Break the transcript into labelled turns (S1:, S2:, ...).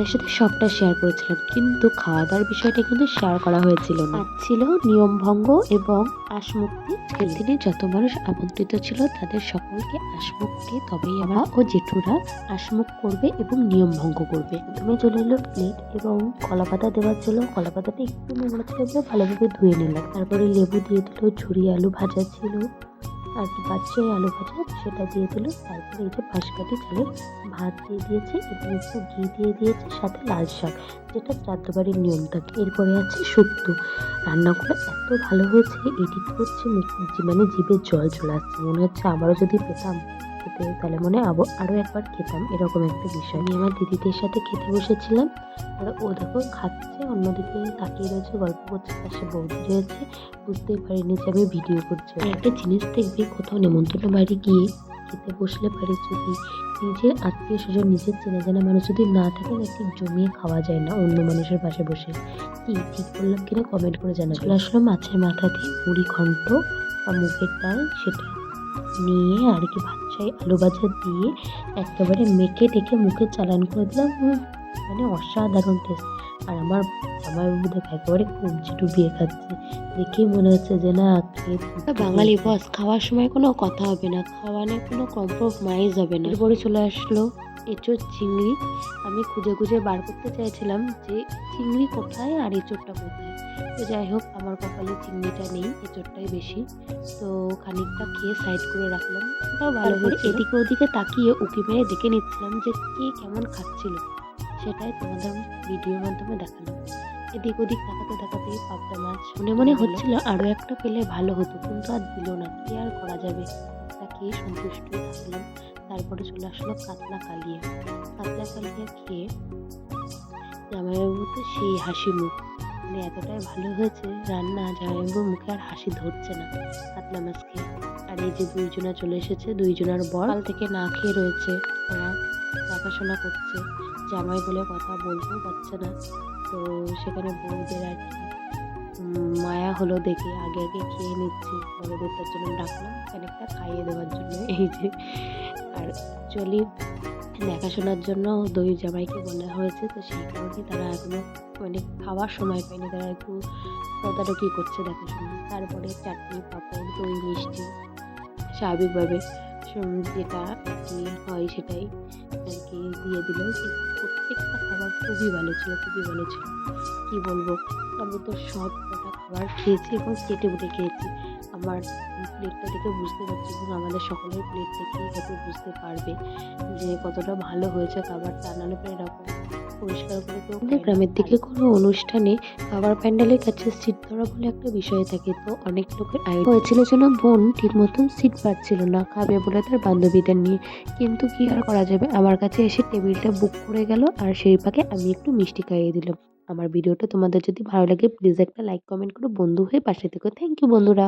S1: তোমাদের সাথে সবটা শেয়ার করেছিলাম, কিন্তু খাওয়া দাওয়ার বিষয়টা কিন্তু শেয়ার করা হয়েছিল না। ছিল নিয়ম ভঙ্গ এবং আশমুক্তি। সেদিনে যত মানুষ আমন্ত্রিত ছিল তাদের সকলকে আশমুক্তি, তবেই আমার ও জেঠুরা আশমুখ করবে এবং নিয়ম ভঙ্গ করবে। প্রথমে চলে এলো প্লেট এবং কলা পাতা দেওয়ার জন্য। কলা পাতাটা একটু নোংরা ছিল বলে ভালোভাবে ধুয়ে নিলাম। তারপরে লেবু দিয়ে দিল, ঝুরি আলু ভাজা ছিল আর কি বাচ্চাই আলু ভাজা, সেটা দিয়ে দিল। তারপরে এই যে বাঁশকাঠি চালের ভাত দিয়ে দিয়েছে এবং একটু ঘি দিয়ে দিয়েছে, সাথে লাল শাক, যেটা শ্রাদ্ধ বাড়ির নিয়ম থাকে। এরপরে আছে শুক্তো। রান্নাগুলো এত ভালো হয়েছে, এডিট করছে মানে জিভে জল চলে আসছে, মনে হচ্ছে আবারও যদি পেতাম খেতে তাহলে মনে আরও একবার খেতাম, এরকম একটা বিষয়। আমি আমার দিদিদের সাথে খেতে বসেছিলাম আর ও দেখো খাচ্ছে, অন্যদিকে তাকিয়ে রয়েছে, গল্প করছে, পাশে বৌদি রয়েছে। বুঝতেই পারিনি যে আমি ভিডিও করছি। একটা জিনিস দেখবি, কোথাও নেমন্তন্ন বাড়ি গিয়ে খেতে বসলে পারে যদি নিজের আত্মীয় স্বজন, নিজের চেনা জানা মানুষ যদি না থাকে না, ঠিক জমিয়ে খাওয়া যায় না অন্য মানুষের পাশে বসে। কি ঠিক বললাম কিনা কমেন্ট করে জানা। চলে আসলো মাছের মাথা দিয়ে মুড়ি ঘন্ট বা মুগের ডাল, সেটা নিয়ে আর কি বাচ্চাই আলু ভাজা দিয়ে একেবারে মেখে টেকে মুখে চালান করে দিলাম। মানে অসাধারণ টেস্ট। আর আমার জামাইবাবু দেখে একেবারে কবজি ডুবিয়ে খাচ্ছে, দেখেই মনে হচ্ছে যে না খেয়ে। বাঙালি বস, খাওয়ার সময় কোনো কথা হবে না, খাওয়ানোর কোনো কম্প্রোমাইজ হবে না। এরপরে চলে আসলো এঁচোড় চিংড়ি। আমি খুঁজে খুঁজে বার করতে চাইছিলাম যে চিংড়ি কোথায় আর এঁচোড়টা কোথায়। তো যাই হোক, আমার কপালে চিংড়িটা নেই, এঁচোড়টাই বেশি। তো খানিকটা খেয়ে সাইড করে রাখলাম। ওটাও ভালো হয়েছে। এদিকে ওদিকে তাকিয়ে উকি মেরে দেখে নিচ্ছিলাম যে কে কেমন খাচ্ছিল, সেটাই তোমাদের ভিডিওর মাধ্যমে দেখালাম। এদিক ওদিক তাকাতে তাকাতেই পাবদা মাছ মনে মনে হচ্ছিল আরও একটা পেলে ভালো হতো, কিন্তু আর দিল না, কি আর করা যাবে, তাকিয়ে সন্তুষ্ট থাকলাম। তারপরে চলে আসলো কাতলা কালিয়া। কাতলা কালিয়া খেয়ে জামাইবাবু তো সেই হাসি মুখ, মানে এতটাই ভালো হয়েছে রান্না, জামাইবাবুর মুখে আর হাসি ধরছে না কাতলা মাছ খেয়ে। আর এই যে দুইজনা চলে এসেছে, দুইজনার বর কাল থেকে না খেয়ে রয়েছে, ওরা দেখাশোনা করছে। জামাই বলে কথা বলতেও পারছে না, তো সেখানে বউদের আর কি মায়া হলো দেখে আগে আগে খেয়ে নিচ্ছে। বড়দের তার জন্য ডাকলাম খানিকটা খাইয়ে দেওয়ার জন্য। এই যে আর চলি দেখাশোনার জন্য দুই জামাইকে বলা হয়েছে, তো সেই কারণে তারা এখনো মানে খাওয়ার সময় পায়নি, তারা একটু তদারকি করছে দেখাশোনা। তারপরে চাটনি, পাঁপড়, দই, মিষ্টি স্বাভাবিকভাবে যেটা আর কি হয় সেটাই আর কি দিয়ে দিল। প্রত্যেকটা খাবার খুবই ভালো ছিল, খুবই ভালো ছিল, কি বলবো। আমি তো সব কটা খাবার খেয়েছি এবং চেটে পুটে খেয়েছি। আমার প্লেটটা দেখে বুঝতে পারছি এবং আমাদের সকলের প্লেট দেখেই হয়তো বুঝতে পারবে যে কতটা ভালো হয়েছে খাবারটা। নাহলে পরে এরকম পরিষ্কার করে কেউ গ্রামের দিকে কোনো অনুষ্ঠানে খাবার প্যান্ডেলের কাছে সিট ধরা বলে একটা বিষয় থাকে, তো অনেক লোকের আয়োজন হয়েছিল যেন বোন ঠিক মতন সিট পাচ্ছিল না, খাবে বলে তার বান্ধবীদের নিয়ে। কিন্তু কি আর করা যাবে, আমার কাছে এসে টেবিলটা বুক করে গেল আর সেই ফাঁকে আমি একটু মিষ্টি খাইয়ে দিলাম। আমার ভিডিওটা তোমাদের যদি ভালো লাগে প্লিজ একটা লাইক কমেন্ট করে বন্ধু হয়ে পাশে থেকো। থ্যাংক ইউ বন্ধুরা।